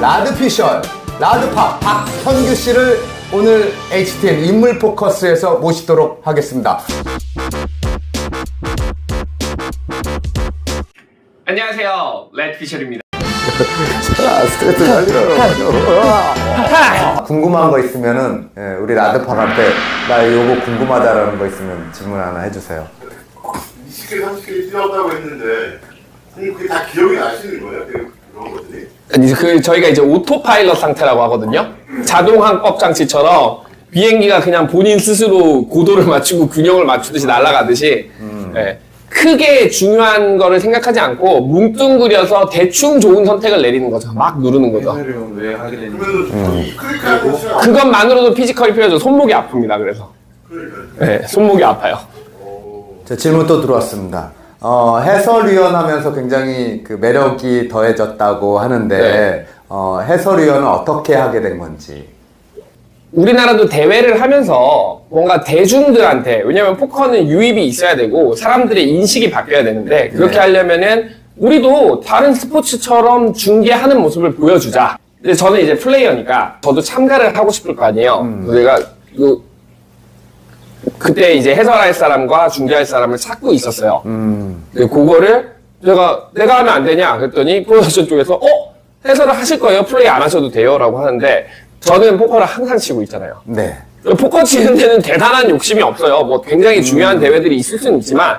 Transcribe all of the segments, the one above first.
라드피셜, 라드팝 박현규 씨를 오늘 HTN 인물 포커스에서 모시도록 하겠습니다. 안녕하세요, 라드피셜입니다. 스트레스 살리러 궁금한 거 있으면은 우리 라드팝한테 나 요거 궁금하다라는 거 있으면 질문 하나 해주세요. 20개, 30개 필요하다고 했는데 그게 다 기억이 나시는 거예요? 그런 것들이? 저희가 이제 오토파일럿 상태라고 하거든요. 자동 항법 장치처럼 비행기가 그냥 본인 스스로 고도를 맞추고 균형을 맞추듯이 날아가듯이 예, 크게 중요한 거를 생각하지 않고 뭉뚱그려서 대충 좋은 선택을 내리는 거죠. 막 누르는 거죠. 왜 하게 되는지. 그것만으로도 피지컬이 필요하죠. 손목이 아픕니다. 그래서 네, 손목이 아파요. 자, 질문 또 들어왔습니다. 해설위원 하면서 굉장히 그 매력이 더해졌다고 하는데 네. 해설위원은 어떻게 하게 된 건지. 우리나라도 대회를 하면서 뭔가 대중들한테, 왜냐면 포커는 유입이 있어야 되고 사람들의 인식이 바뀌어야 되는데 그렇게 네. 하려면은 우리도 다른 스포츠처럼 중계하는 모습을 보여주자. 근데 저는 이제 플레이어니까 저도 참가를 하고 싶을 거 아니에요. 내가 그때 이제 해설할 사람과 중계할 사람을 찾고 있었어요. 근데 그거를 내가 하면 안 되냐 그랬더니 프로덕션 쪽에서 해설을 하실 거예요? 플레이 안 하셔도 돼요? 라고 하는데 저는 포커를 항상 치고 있잖아요. 네. 포커 치는 데는 대단한 욕심이 없어요. 뭐 굉장히 중요한 대회들이 있을 수는 있지만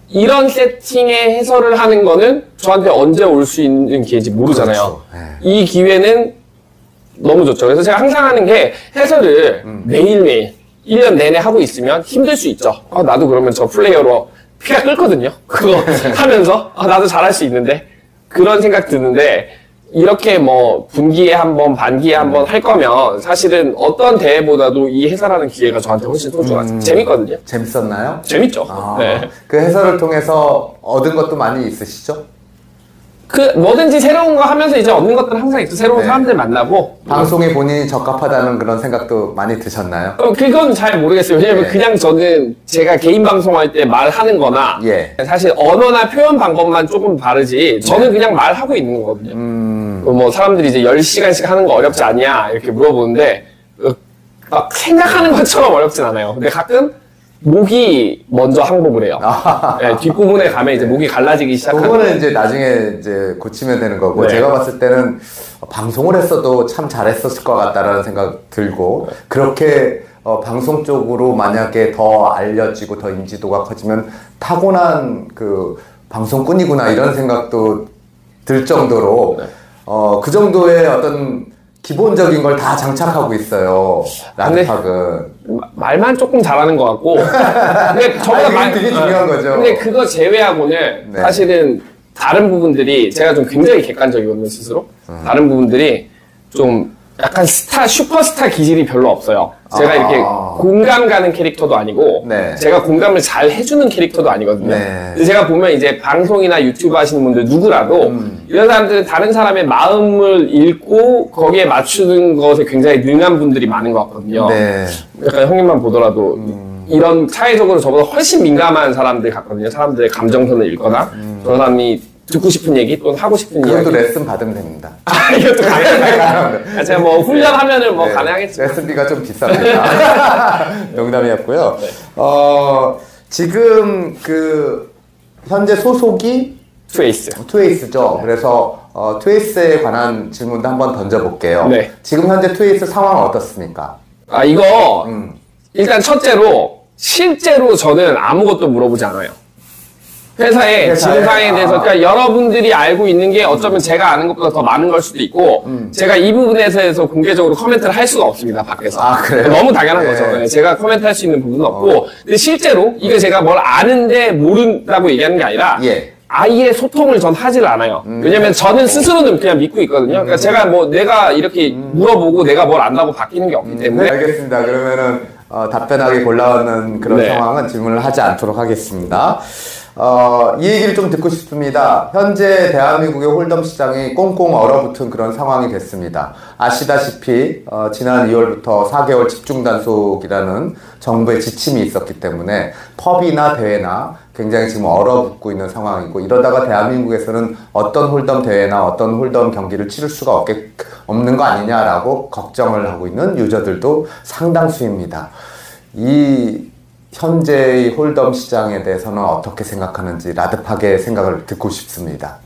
이런 세팅의 해설을 하는 거는 저한테 언제 올 수 있는 기회인지 모르잖아요. 그렇죠. 네. 이 기회는 너무 좋죠. 그래서 제가 항상 하는 게 해설을 매일매일 1년 내내 하고 있으면 힘들 수 있죠. 나도 그러면 저 플레이어로 피가 끓거든요. 그거 하면서 나도 잘할 수 있는데 그런 생각 드는데 이렇게 뭐 분기에 한 번, 반기에 한 번 할 거면 사실은 어떤 대회보다도 이 해설하는 기회가 저한테 훨씬 소중하죠. 재밌거든요. 재밌었나요? 재밌죠. 네. 그 해설을 통해서 얻은 것도 많이 있으시죠? 뭐든지 새로운 거 하면서 이제 얻는 것들은 항상 있고 새로운 네. 사람들 만나고 방송에 본인이 적합하다는 그런 생각도 많이 드셨나요? 그건 잘 모르겠어요. 왜냐면 네. 그냥 저는 제가 개인 방송할 때 말하는 거나 예. 사실 언어나 표현 방법만 조금 다르지 저는 그냥 말하고 있는 거거든요. 뭐 사람들이 이제 10시간씩 하는 거 어렵지 않냐 이렇게 물어보는데 막 생각하는 것처럼 어렵진 않아요. 근데 가끔 목이 먼저 항복을 해요. 네, 뒷부분에 가면 이제 목이 갈라지기 시작하는. 그거는 이제 나중에 이제 고치면 되는 거고, 네. 제가 봤을 때는 방송을 했어도 참 잘했었을 것 같다라는 생각 들고, 그렇게 방송 쪽으로 만약에 더 알려지고 더 인지도가 커지면 타고난 그 방송꾼이구나 이런 생각도 들 정도로 네. 그 정도의 어떤 기본적인 걸 다 장착하고 있어요. 라드팝은. 말만 조금 잘하는 것 같고. 근데 저보다 되게 중요한 거죠. 근데 그거 제외하고는 네. 사실은 다른 부분들이 제가 좀 굉장히 객관적이거든요, 스스로. 다른 부분들이 좀 약간 슈퍼스타 기질이 별로 없어요. 제가 이렇게 공감 가는 캐릭터도 아니고, 네. 제가 공감을 잘 해주는 캐릭터도 아니거든요. 네. 근데 제가 보면 이제 방송이나 유튜브 하시는 분들 누구라도, 이런 사람들은 다른 사람의 마음을 읽고 거기에 맞추는 것에 굉장히 능한 분들이 많은 것 같거든요. 네. 약간 형님만 보더라도, 이런 사회적으로 저보다 훨씬 민감한 사람들 같거든요. 사람들의 감정선을 읽거나, 저 사람이 듣고 싶은 얘기 또는 하고 싶은 이야기. 그것도 레슨 받으면 됩니다. 이것도 가능할까요? 제가 뭐 훈련하면은 뭐 가능하겠죠. 레슨비가 좀 비쌉니다. 농담이었고요. 지금 그 현재 소속이 투에이스. 그래서 투에이스에 관한 질문도 한번 던져볼게요. 네. 지금 현재 투에이스 상황은 어떻습니까? 이거 일단 첫째로 실제로 저는 아무것도 물어보지 않아요. 회사의 지금 상황에 대해서. 그러니까 여러분들이 알고 있는 게 어쩌면 제가 아는 것보다 더 많은 걸 수도 있고 제가 이 부분에서 공개적으로 코멘트를 할 수가 없습니다, 밖에서. 그래요? 너무 당연한 네. 거죠. 네, 제가 코멘트 할 수 있는 부분은 없고 근데 실제로 이게 제가 뭘 아는데 모른다고 얘기하는 게 아니라 예. 아예 소통을 전 하질 않아요. 왜냐면 저는 스스로는 그냥 믿고 있거든요. 그러니까 제가 뭐 내가 이렇게 물어보고 내가 뭘 안다고 바뀌는 게 없기 때문에. 알겠습니다. 그러면은 답변하기 곤란한 그런 네. 상황은 질문을 하지 않도록 하겠습니다. 이 얘기를 좀 듣고 싶습니다. 현재 대한민국의 홀덤 시장이 꽁꽁 얼어붙은 그런 상황이 됐습니다. 아시다시피 지난 2월부터 4개월 집중 단속이라는 정부의 지침이 있었기 때문에 펍이나 대회나 굉장히 지금 얼어붙고 있는 상황이고, 이러다가 대한민국에서는 어떤 홀덤 대회나 어떤 홀덤 경기를 치를 수가 없는 거 아니냐라고 걱정을 하고 있는 유저들도 상당수입니다. 이 현재의 홀덤 시장에 대해서는 어떻게 생각하는지 라드팍의 생각을 듣고 싶습니다.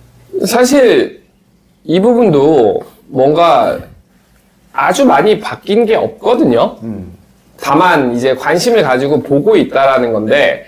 사실 이 부분도 뭔가 아주 많이 바뀐 게 없거든요. 다만 이제 관심을 가지고 보고 있다라는 건데,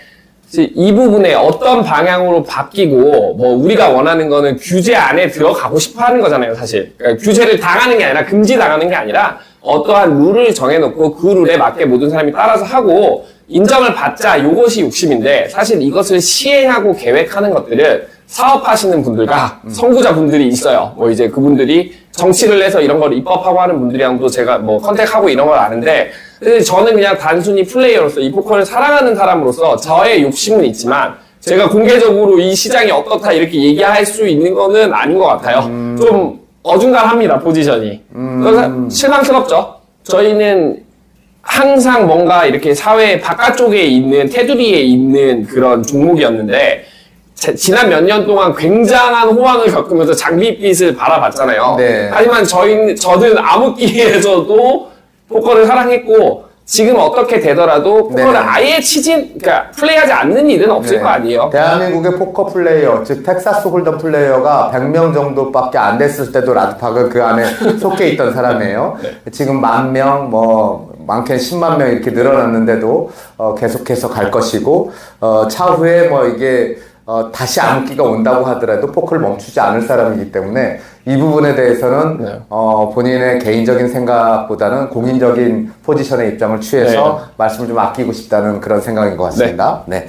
이 부분에 어떤 방향으로 바뀌고, 뭐 우리가 원하는 거는 규제 안에 들어가고 싶어 하는 거잖아요, 사실. 그러니까 규제를 당하는 게 아니라, 금지당하는 게 아니라 어떠한 룰을 정해놓고 그 룰에 맞게 모든 사람이 따라서 하고 인정을 받자, 요것이 욕심인데, 사실 이것을 시행하고 계획하는 것들은 사업하시는 분들과 선구자 분들이 있어요. 뭐 이제 그분들이 정치를 해서 이런 걸 입법하고 하는 분들이랑도 제가 뭐 컨택하고 이런 걸 아는데, 근데 저는 그냥 단순히 플레이어로서 이 포커를 사랑하는 사람으로서 저의 욕심은 있지만, 제가 공개적으로 이 시장이 어떻다 이렇게 얘기할 수 있는 거는 아닌 것 같아요. 좀 어중간합니다, 포지션이. 그래서 실망스럽죠. 저희는 항상 뭔가 이렇게 사회 바깥쪽에 있는, 테두리에 있는 그런 종목이었는데, 지난 몇 년 동안 굉장한 호황을 겪으면서 장밋빛을 바라봤잖아요. 네. 하지만 저는 암흑기에서도 포커를 사랑했고, 지금 어떻게 되더라도 포커를 네. 아예 그러니까 플레이하지 않는 일은 없을 네. 거 아니에요. 대한민국의 포커 플레이어, 즉 텍사스 홀덤 플레이어가 100명 정도밖에 안 됐을 때도 라드팍은 그 안에 속해 있던 사람이에요. 네. 지금 10,000명, 많게는 10만 명 이렇게 늘어났는데도 계속해서 갈 것이고, 차후에 이게 다시 암흑기가 온다고 하더라도 포크를 멈추지 않을 사람이기 때문에 이 부분에 대해서는 네. 본인의 개인적인 생각보다는 공인적인 포지션의 입장을 취해서 네. 말씀을 좀 아끼고 싶다는 그런 생각인 것 같습니다. 네, 네.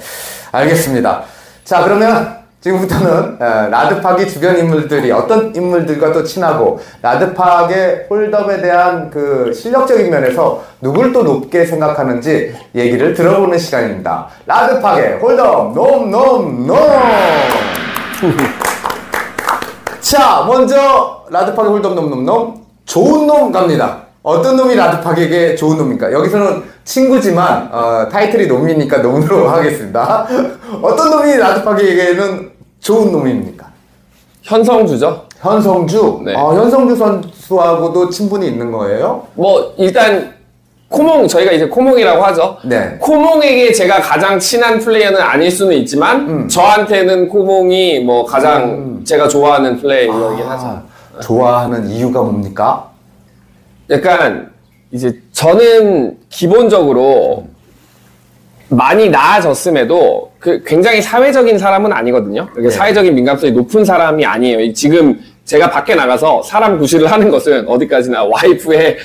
알겠습니다. 자, 그러면 지금부터는 라드팍이 주변 인물들이 어떤 인물들과 또 친하고 라드팍의 홀덤에 대한 그 실력적인 면에서 누굴 또 높게 생각하는지 얘기를 들어보는 시간입니다. 라드팍의 홀덤 놈. 자, 먼저 라드팍의 홀덤 놈 좋은 놈 갑니다. 어떤 놈이 라드팍에게 좋은 놈입니까? 여기서는 친구지만 타이틀이 놈이니까 놈으로 하겠습니다. 어떤 놈이 라드팍에게는 좋은 놈입니까? 현성주죠. 현성주? 네. 현성주 선수하고도 친분이 있는 거예요? 일단 저희가 이제 코몽이라고 하죠. 네. 코몽에게 제가 가장 친한 플레이어는 아닐 수는 있지만 저한테는 코몽이 가장 제가 좋아하는 플레이어이긴 하죠. 좋아하는 이유가 뭡니까? 약간 이제 저는 기본적으로 많이 나아졌음에도 굉장히 사회적인 사람은 아니거든요. 네. 사회적인 민감성이 높은 사람이 아니에요. 지금 제가 밖에 나가서 사람 구실을 하는 것은 어디까지나 와이프의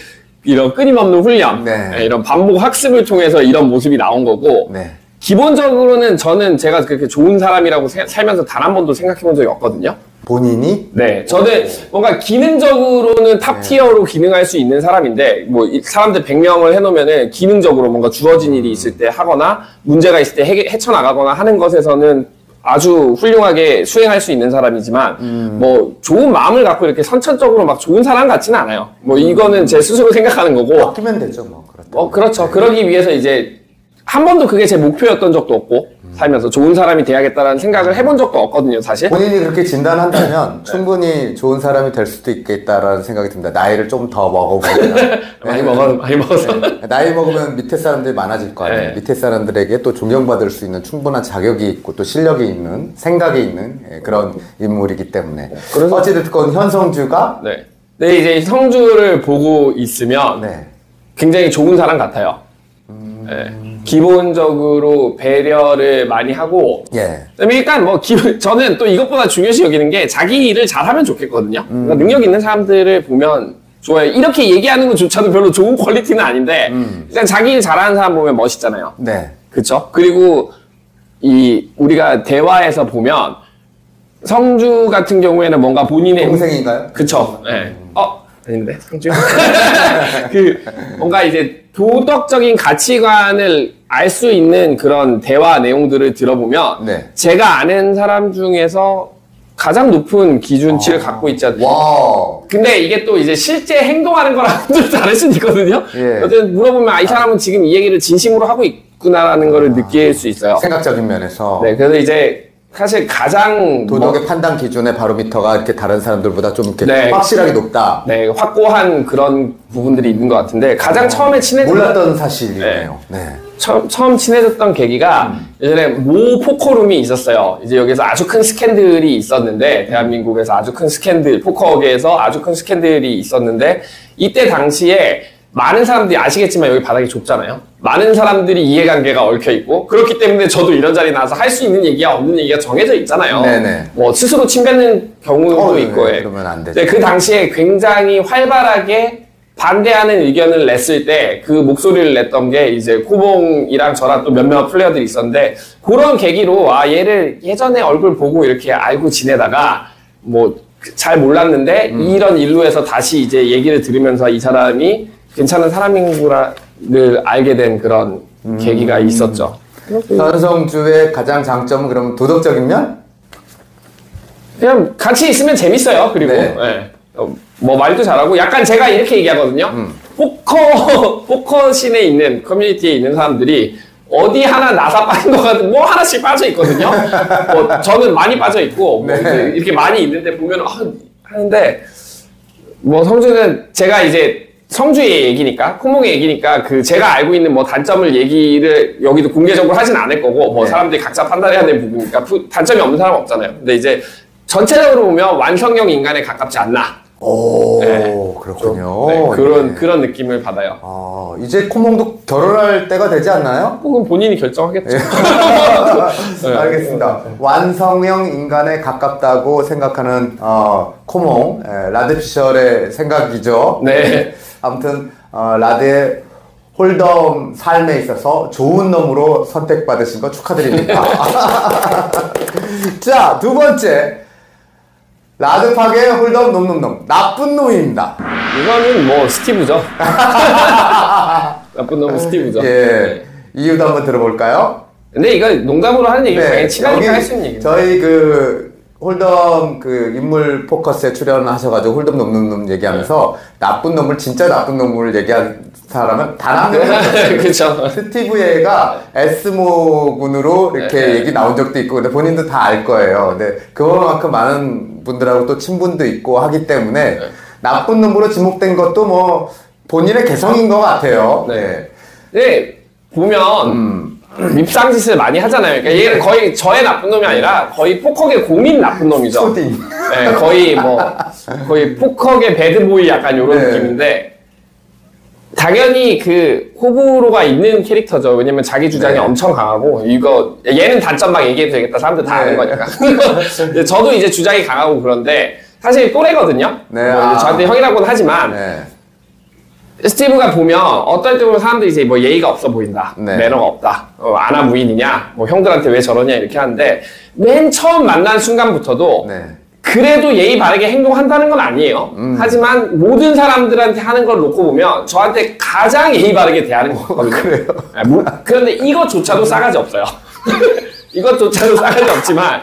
이런 끊임없는 훈련, 네. 이런 반복 학습을 통해서 이런 모습이 나온 거고, 네. 기본적으로는 제가 그렇게 좋은 사람이라고 살면서 단 한 번도 생각해 본 적이 없거든요. 본인이? 네. 저는 뭔가 기능적으로는 탑 티어로 기능할 수 있는 사람인데, 사람들 100명을 해놓으면은 기능적으로 뭔가 주어진 일이 있을 때 하거나, 문제가 있을 때 헤쳐나가거나 하는 것에서는 아주 훌륭하게 수행할 수 있는 사람이지만, 좋은 마음을 갖고 이렇게 선천적으로 막 좋은 사람 같지는 않아요. 이거는 제 스스로 생각하는 거고. 바뀌면 되죠, 그렇죠. 네. 그러기 위해서 이제, 한 번도 그게 제 목표였던 적도 없고, 살면서 좋은 사람이 돼야겠다라는 생각을 해본 적도 없거든요, 사실. 본인이 그렇게 진단한다면 충분히 좋은 사람이 될 수도 있겠다라는 생각이 듭니다. 나이를 좀 더 먹어보면. 많이 먹어서. 네. 나이 먹으면 밑에 사람들이 많아질 거 아니에요. 네. 밑에 사람들에게 또 존경받을 수 있는 충분한 자격이 있고 또 실력이 있는, 생각이 있는 그런 인물이기 때문에. 그래서 어찌됐건 현성주가. 네. 네, 이제 성주를 보고 있으면 네. 굉장히 좋은 사람 같아요. 네. 기본적으로 배려를 많이 하고, 예. 그다음에 일단 저는 또 이것보다 중요시 여기는 게 자기 일을 잘하면 좋겠거든요. 그러니까 능력 있는 사람들을 보면 좋아요. 이렇게 얘기하는 것조차도 별로 좋은 퀄리티는 아닌데, 일단 자기 일 잘하는 사람 보면 멋있잖아요. 네. 그쵸? 그리고 우리가 대화에서 보면 성주 같은 경우에는 뭔가 본인의 동생인가요? 그쵸? 네. 아닌데 성주 뭔가 이제 도덕적인 가치관을 알 수 있는 그런 대화 내용들을 들어보면 네. 제가 아는 사람 중에서 가장 높은 기준치를 갖고 있지 않나요? 와. 근데 이게 또 이제 실제 행동하는 거랑 좀 다를 수는 있거든요. 예. 어쨌든 물어보면 이 사람은 지금 이 얘기를 진심으로 하고 있구나라는 거를 느낄 수 있어요. 생각적인 면에서. 네, 그래서 이제 사실 가장 도덕의 판단 기준의 바로미터가 이렇게 다른 사람들보다 좀 이렇게 네. 확실하게 높다. 네, 확고한 그런 부분들이 있는 것 같은데 가장 처음에 친해졌던 몰랐던 사실이네요. 네. 처음 친해졌던 계기가 예전에 모 포커룸이 있었어요. 이제 여기서 아주 큰 스캔들이 있었는데 대한민국에서 아주 큰 스캔들, 포커계에서 아주 큰 스캔들이 있었는데 이때 당시에 많은 사람들이 아시겠지만 여기 바닥이 좁잖아요. 많은 사람들이 이해관계가 얽혀있고 그렇기 때문에 저도 이런 자리에 나와서 할 수 있는 얘기야 없는 얘기가 정해져 있잖아요. 네네. 뭐 스스로 침 뱉는 경우도 있고 네, 그러면 안 되죠. 근데 그 당시에 굉장히 활발하게 반대하는 의견을 냈을 때 그 목소리를 냈던 게 이제 코봉이랑 저랑 또 몇몇 플레이어들이 있었는데 그런 계기로 아 얘를 예전에 얼굴 보고 이렇게 알고 지내다가 뭐 잘 몰랐는데 이런 일로에서 다시 이제 얘기를 들으면서 이 사람이 괜찮은 사람인구를 알게 된 그런 계기가 있었죠. 현성주의 가장 장점은 그럼 도덕적인 면? 그냥 같이 있으면 재밌어요. 그리고 네. 예. 뭐 말도 잘하고 약간 제가 이렇게 얘기하거든요. 포커신에 있는 커뮤니티에 있는 사람들이 어디 하나 나사 빠진 거 같은 뭐 하나씩 빠져 있거든요. 뭐 저는 많이 빠져 있고 뭐 네. 이렇게 많이 있는데 보면 하는데 뭐 성주는 제가 이제 성주의 얘기니까 코몽의 얘기니까 그 제가 알고 있는 뭐 단점을 얘기를 여기도 공개적으로 하진 않을 거고 뭐 네. 사람들이 각자 판단해야 될 부분이니까 단점이 없는 사람은 없잖아요. 근데 이제 전체적으로 보면 완성형 인간에 가깝지 않나. 오, 네. 그렇군요. 네, 네. 그런 느낌을 받아요. 이제 코몽도 결혼할 때가 되지 않나요? 그건 본인이 결정하겠죠. 알겠습니다. 완성형 인간에 가깝다고 생각하는 코몽, 라드피셜의 생각이죠. 네. 아무튼 라드의 홀덤 삶에 있어서 좋은 놈으로 선택받으신 거 축하드립니다. 자, 두 번째. 라드팍의 홀덤 놈놈놈 나쁜 놈입니다. 이거는 뭐 스티브죠. 나쁜 놈은 스티브죠. 예, 이유도 한번 들어볼까요? 근데 이거 농담으로 하는 얘기고 당연히 친하니까 할 수 있는 얘기입니다. 저희 그 홀덤 그 인물 포커스에 출연하셔가지고 홀덤 놈놈놈 얘기하면서 나쁜 놈을 진짜 나쁜 놈을 얘기한 사람은 단 한 명도 없어요. 그렇죠. 스티브 예가 에스모군으로 이렇게 얘기 나온 적도 있고 근데 본인도 다 알 거예요. 근데 그만큼 많은 분들하고 또 친분도 있고 하기 때문에 나쁜 놈으로 지목된 것도 뭐 본인의 개성인 것 같아요. 네. 네. 보면 밉상짓을 많이 하잖아요. 그러니까 얘는 거의 저의 나쁜 놈이 아니라 거의 포커계 공인 나쁜 놈이죠. 초딩. 네, 거의 포커계 배드보이 약간 이런 네. 느낌인데 당연히 그 호불호가 있는 캐릭터죠. 왜냐면 자기 주장이 네. 엄청 강하고 이거 얘는 단점 막 얘기해도 되겠다. 사람들 다 아는 거니까. 근데 저도 이제 주장이 강하고 그런데 사실 또래거든요. 네, 뭐 이제 저한테 형이라고는 하지만 네. 스티브가 보면 어떨 때 보면 사람들이 이제 뭐 예의가 없어 보인다. 네. 매너가 없다. 아나무인이냐. 뭐 형들한테 왜 저러냐 이렇게 하는데 맨 처음 만난 순간부터도 네. 그래도 예의 바르게 행동한다는 건 아니에요. 하지만 모든 사람들한테 하는 걸 놓고 보면 저한테 가장 예의 바르게 대하는 거거든요. 그래요? 그런데 이것조차도 싸가지 없어요. 이것조차도 싸가지 없지만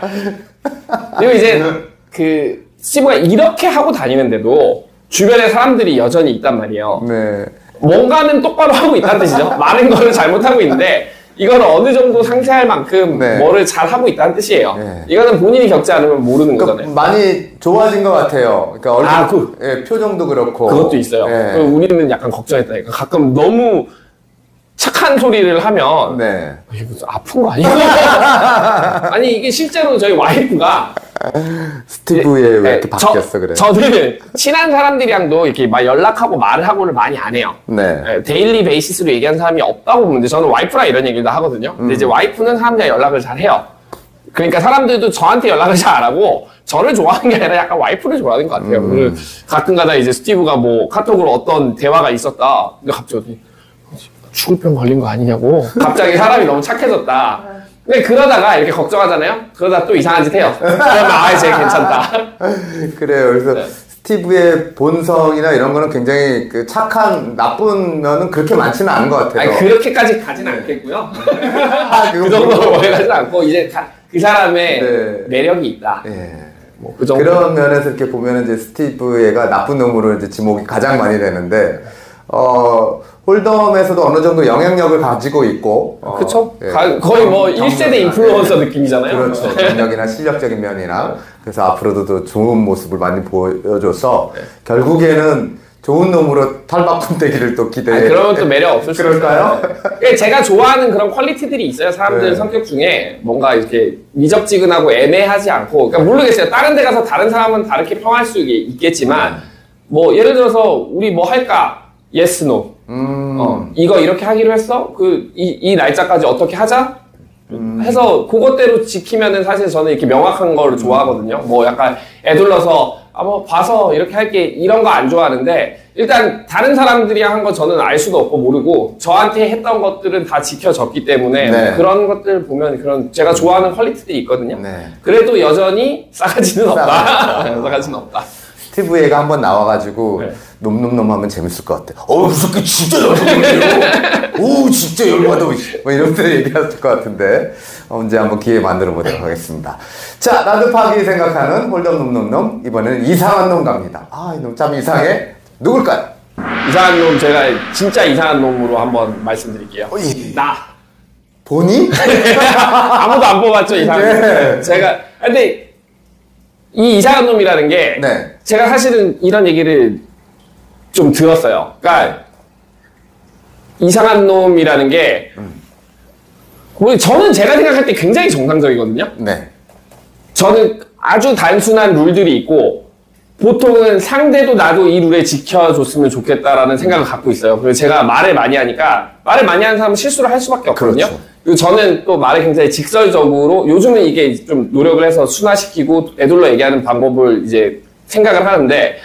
그리고 이제 그 스티브가 이렇게 하고 다니는데도 주변에 사람들이 여전히 있단 말이에요. 네. 뭔가는 똑바로 하고 있다는 뜻이죠. 많은 거를 잘못하고 있는데 이거는 어느 정도 상쇄할 만큼 네. 뭐를 잘 하고 있다는 뜻이에요. 네. 이거는 본인이 겪지 않으면 모르는 그러니까 거잖아요. 많이 좋아진 것 같아요. 그러니까 얼굴, 예, 표정도 그렇고. 그것도 있어요. 예. 그리고 우리는 약간 걱정했다니까. 가끔 너무 착한 소리를 하면 네. 이게 무슨 아픈 거 아니야? 아니 이게 실제로 저희 와이프가 스티브에 왜 이렇게 바뀌었어 그래? 저는 친한 사람들이랑도 이렇게 막 연락하고 말을 하고를 많이 안 해요. 네. 데일리 베이시스로 얘기한 사람이 없다고 보는데 저는 와이프랑 이런 얘기도 하거든요. 근데 이제 와이프는 사람들이랑 연락을 잘 해요. 그러니까 사람들도 저한테 연락을 잘 안 하고 저를 좋아하는 게 아니라 약간 와이프를 좋아하는 것 같아요. 그래서 가끔가다 이제 스티브가 뭐 카톡으로 어떤 대화가 있었다. 근데 갑자기 죽을 병 걸린 거 아니냐고. 갑자기 사람이 너무 착해졌다. 근데 그러다가 이렇게 걱정하잖아요. 그러다 또 이상한 짓 해요. 그러면 쟤 괜찮다. 그래요. 그래서 스티브의 본성이나 이런 거는 굉장히 그 착한 나쁜 면은 그렇게 많지는 않은 것 같아요. 아니, 그렇게까지 가지는 않겠고요. 그 그건 정도로 멀리 가지는 않고 이제 그 사람의 네. 매력이 있다. 예. 뭐 그 정도. 그런 면에서 이렇게 보면은 이제 스티브 얘가 나쁜 놈으로 이제 지목이 가장 많이 되는데, 홀덤에서도 어느 정도 영향력을 가지고 있고. 그쵸? 예. 거의 뭐 1세대 인플루언서 느낌이잖아요. 그렇죠. 경력이나 실력적인 면이나. 그래서 앞으로도 더 좋은 모습을 많이 보여줘서, 결국에는 좋은 놈으로 탈바꿈되기를 또 기대해. 그러면 또 매력 없을 수 그럴까요? 있어요. 제가 좋아하는 그런 퀄리티들이 있어요. 사람들 네. 성격 중에 뭔가 이렇게 미적지근하고 애매하지 않고. 그러니까 모르겠어요. 다른 데 가서 다른 사람은 다르게 평할 수 있겠지만, 뭐 예를 들어서 우리 뭐 할까? yes, no. 이거 이렇게 하기로 했어? 이 날짜까지 어떻게 하자? 해서 그것대로 지키면은 사실 저는 이렇게 명확한 걸 좋아하거든요. 뭐 약간 애둘러서 뭐 봐서 이렇게 할게 이런 거 안 좋아하는데 일단 다른 사람들이랑 한 거 저는 알 수도 없고 모르고 저한테 했던 것들은 다 지켜졌기 때문에 네. 그런 것들 보면 그런 제가 좋아하는 퀄리티들이 있거든요. 네. 그래도 여전히 싸가지는 없다. 싸가지는 없다. 스티브 얘가 한번 나와가지고 네. 놈놈놈 하면 재밌을 것 같아. 무슨 그 진짜 열받아요. 오 진짜 열받아. 뭐 이런 데 얘기했을 것 같은데 언제 한번 기회 만들어 보도록 하겠습니다. 자, 라드팍이 생각하는 홀덤 놈놈놈, 이번에는 이상한 놈 갑니다. 이놈 참 이상해. 누굴까요? 이상한 놈 제가 진짜 이상한 놈으로 한번 말씀드릴게요. 나. 보니? 아무도 안 뽑았죠, 이상한 놈. 네. 제가 근데 이 이상한 놈이라는 게 네. 제가 사실은 이런 얘기를 좀 들었어요. 그러니까 이상한 놈이라는 게 저는 제가 생각할 때 굉장히 정상적이거든요. 네. 저는 아주 단순한 룰들이 있고 보통은 상대도 나도 이 룰에 지켜줬으면 좋겠다라는 생각을 갖고 있어요. 그래서 제가 말을 많이 하니까 말을 많이 하는 사람은 실수를 할 수밖에 없거든요. 그렇죠. 그리고 저는 또 말을 굉장히 직설적으로 요즘은 이게 좀 노력을 해서 순화시키고 애둘러 얘기하는 방법을 이제 생각을 하는데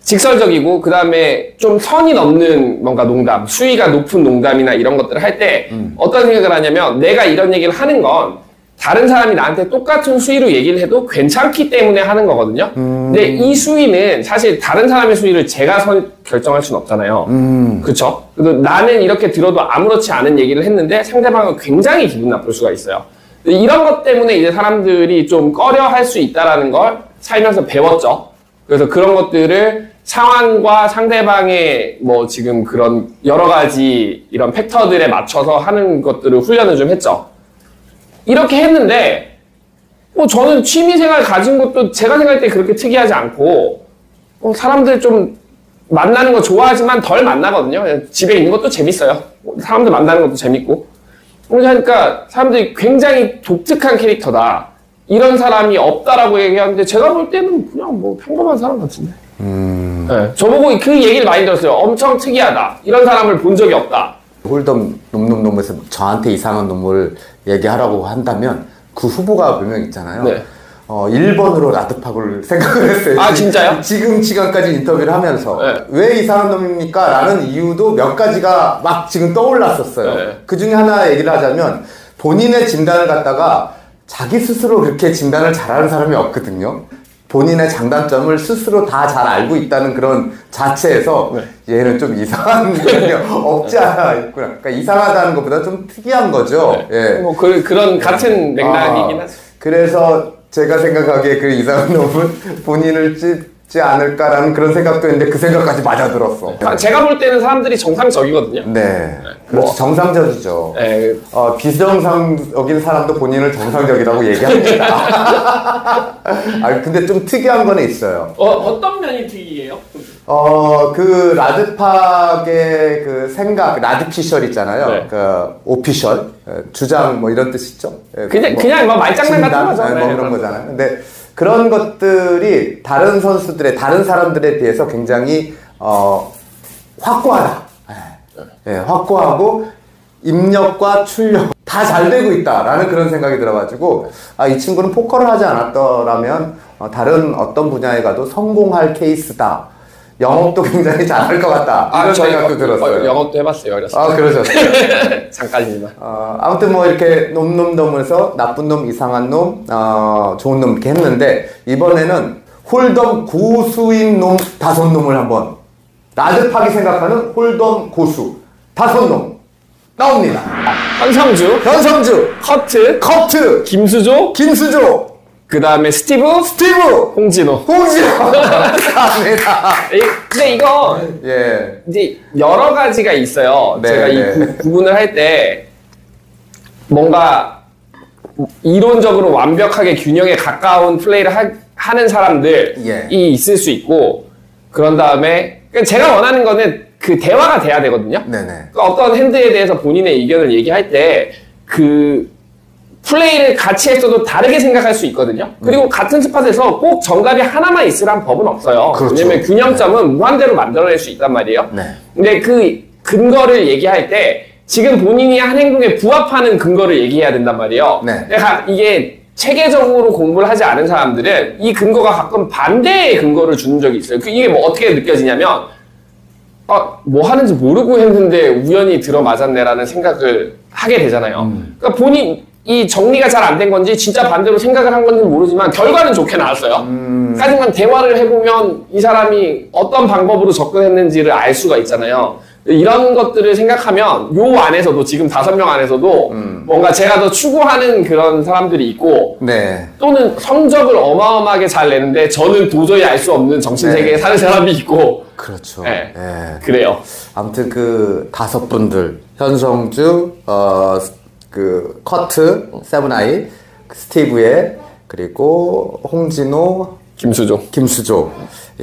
직설적이고 그 다음에 좀 선이 넘는 뭔가 농담, 수위가 높은 농담이나 이런 것들을 할 때 어떤 생각을 하냐면 내가 이런 얘기를 하는 건 다른 사람이 나한테 똑같은 수위로 얘기를 해도 괜찮기 때문에 하는 거거든요. 근데 이 수위는 사실 다른 사람의 수위를 제가 결정할 수는 없잖아요. 그쵸? 그래서 나는 이렇게 들어도 아무렇지 않은 얘기를 했는데 상대방은 굉장히 기분 나쁠 수가 있어요. 이런 것 때문에 이제 사람들이 좀 꺼려 할 수 있다라는 걸 살면서 배웠죠. 그래서 그런 것들을 상황과 상대방의 뭐 지금 그런 여러 가지 이런 팩터들에 맞춰서 하는 것들을 훈련을 좀 했죠. 이렇게 했는데 뭐 저는 취미생활 가진 것도 제가 생각할 때 그렇게 특이하지 않고 사람들 좀 만나는 거 좋아하지만 덜 만나거든요. 집에 있는 것도 재밌어요. 사람들 만나는 것도 재밌고 그러니까 사람들이 굉장히 독특한 캐릭터다. 이런 사람이 없다라고 얘기하는데 제가 볼 때는 그냥 뭐 평범한 사람 같은데. 네, 저보고 그 얘기를 많이 들었어요. 엄청 특이하다. 이런 사람을 본 적이 없다. 홀덤 놈놈놈에서 저한테 이상한 놈을 얘기하라고 한다면 그 후보가 몇 명 있잖아요. 네. 1번으로 라드팍을 생각을 했어요. 진짜요? 지금 시간까지 인터뷰를 하면서 네. 왜 이상한 놈입니까? 라는 이유도 몇 가지가 막 지금 떠올랐었어요. 네. 그 중에 하나 얘기를 하자면 본인의 진단을 갖다가 자기 스스로 그렇게 진단을 잘하는 사람이 없거든요. 본인의 장단점을 스스로 다 잘 알고 있다는 그런 자체에서 얘는 좀 이상한 면이 없지 않아 있구나. 그러니까 이상하다는 것보다 좀 특이한 거죠. 네. 뭐 그런 같은 맥락이긴 하죠. 그래서 제가 생각하기에 그 이상한 놈은 본인을 찝지 않을까라는 그런 생각도 했는데 그 생각까지 맞아들었어. 제가 볼 때는 사람들이 정상적이거든요. 네. 그렇죠. 정상적이죠. 네. 비정상적인 사람도 본인을 정상적이라고 얘기합니다. 근데 좀 특이한 거는 있어요. 어떤 면이 특이해요? 그 라드팍의 그 생각, 라드피셜 있잖아요. 네. 그 오피셜, 주장 뭐 이런 뜻이죠. 그냥 뭐 말장난 같은 거죠. 뭐 그런 거잖아요. 근데 그런 것들이 다른 선수들의, 다른 사람들에 비해서 굉장히 확고하다. 확고하고 입력과 출력 다 잘 되고 있다라는 그런 생각이 들어가지고 이 친구는 포커를 하지 않았더라면 다른 어떤 분야에 가도 성공할 케이스다. 영업도 굉장히 잘할 것 같다. 이런 생각도 들었어요. 영업도 해봤어요. 어렸을 그러셨어요. 잠깐입니다. 아무튼 뭐 이렇게 놈놈놈에서 나쁜 놈, 이상한 놈, 좋은 놈 이렇게 했는데 이번에는 홀덤 고수인 놈 5놈을 한번 라드팍이 생각하는 홀덤 고수 5놈 나옵니다. 현성주, 커트, 김수조, 그 다음에 스티브, 홍진호. 감사합니다. 근데 이거 예. 이제 여러 가지가 있어요. 네, 제가 이 구분을 할 때 뭔가 이론적으로 완벽하게 균형에 가까운 플레이를 하는 사람들이 있을 수 있고, 그런 다음에 제가 원하는 거는 그 대화가 돼야 되거든요. 네네. 그러니까 어떤 핸드에 대해서 본인의 의견을 얘기할 때 그 플레이를 같이 했어도 다르게 생각할 수 있거든요. 그리고 같은 스팟에서 꼭 정답이 하나만 있으란 법은 없어요. 그렇죠. 왜냐면 균형점은 무한대로 만들어낼 수 있단 말이에요. 네. 근데 그 근거를 얘기할 때 지금 본인이 한 행동에 부합하는 근거를 얘기해야 된단 말이에요. 네. 그러니까 이게 체계적으로 공부를 하지 않은 사람들은 이 근거가 가끔 반대의 근거를 주는 적이 있어요. 이게 뭐 어떻게 느껴지냐면 뭐 하는지 모르고 했는데 우연히 들어맞았네라는 생각을 하게 되잖아요. 그러니까 본인이 정리가 잘 안 된 건지 진짜 반대로 생각을 한 건지 모르지만 결과는 좋게 나왔어요. 하지만 대화를 해보면 이 사람이 어떤 방법으로 접근했는지를 알 수가 있잖아요. 이런 것들을 생각하면 요 안에서도 지금 5명 안에서도 뭔가 제가 더 추구하는 그런 사람들이 있고, 네. 또는 성적을 어마어마하게 잘 내는데 저는 도저히 알 수 없는 정신세계에 사는 사람이 있고. 그렇죠. 네. 네. 그래요. 아무튼 그 5분들 현성주, 그 커트, 세븐아이, 스티브의, 그리고 홍진호, 김수조.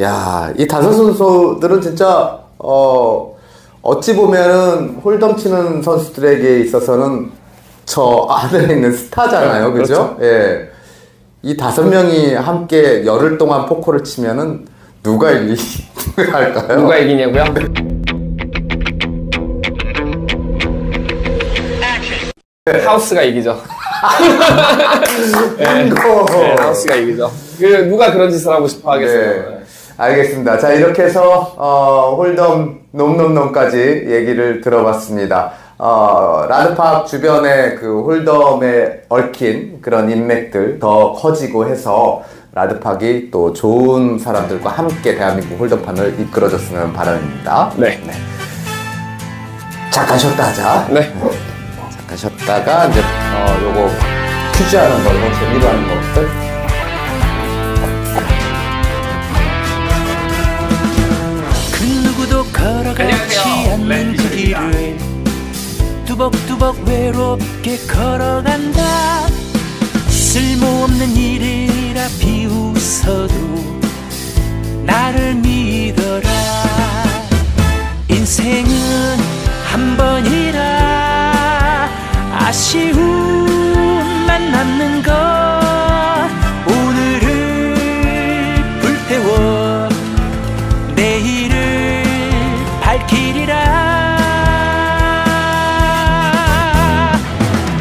야, 이 5 선수들은 진짜 어찌 보면은 홀덤 치는 선수들에게 있어서는 저 안에 있는 스타잖아요. 그죠? 그렇죠. 예. 이 5명이 함께 열흘 동안 포커를 치면은 누가 이길까요? 누가 이기냐고요? 하우스가 이기죠. 네, 하우스가 이기죠. 누가 그런 짓을 하고 싶어 하겠어요. 네. 알겠습니다. 자, 이렇게 해서 홀덤 놈놈놈까지 얘기를 들어봤습니다. 라드팍 주변에 그 홀덤에 얽힌 그런 인맥들 더 커지고 해서 라드팍이 또 좋은 사람들과 함께 대한민국 홀덤판을 이끌어줬으면 바람입니다. 네. 잠깐 쉬었다 하자. 네. 잠깐 쉬었다가 이제 요거 퀴즈 하는 거, 이거 재미로 하는 것들. 그 누구도 걸어가지 않는 그 길을 뚜벅뚜벅 외롭게 걸어간다. 쓸모없는 일이라 비웃어도 나를 믿어라. 인생은 한 번이라 아쉬움만 남는 것. 오늘을 불태워 내일을 밝히리라.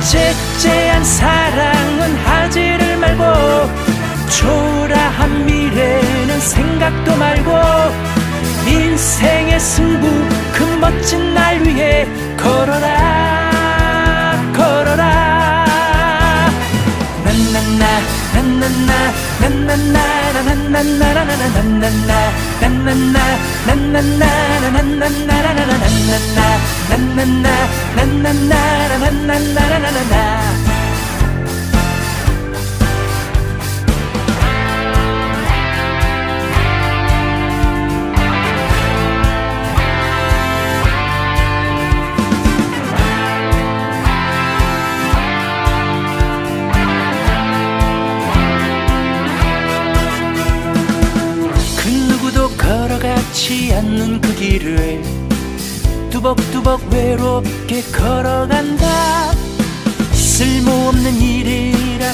째째한 사랑은 하지를 말고 초라한 미래는 생각도 말고 인생의 승부 그 멋진 날 위해 걸어라 걸어라. 난난나 난난나 난난나 난난나 난난나 난난나 난난나 난난나 난난나 난난나. 걸어가지 않는 그 길을 뚜벅뚜벅 외롭게 걸어간다. 쓸모없는 일이라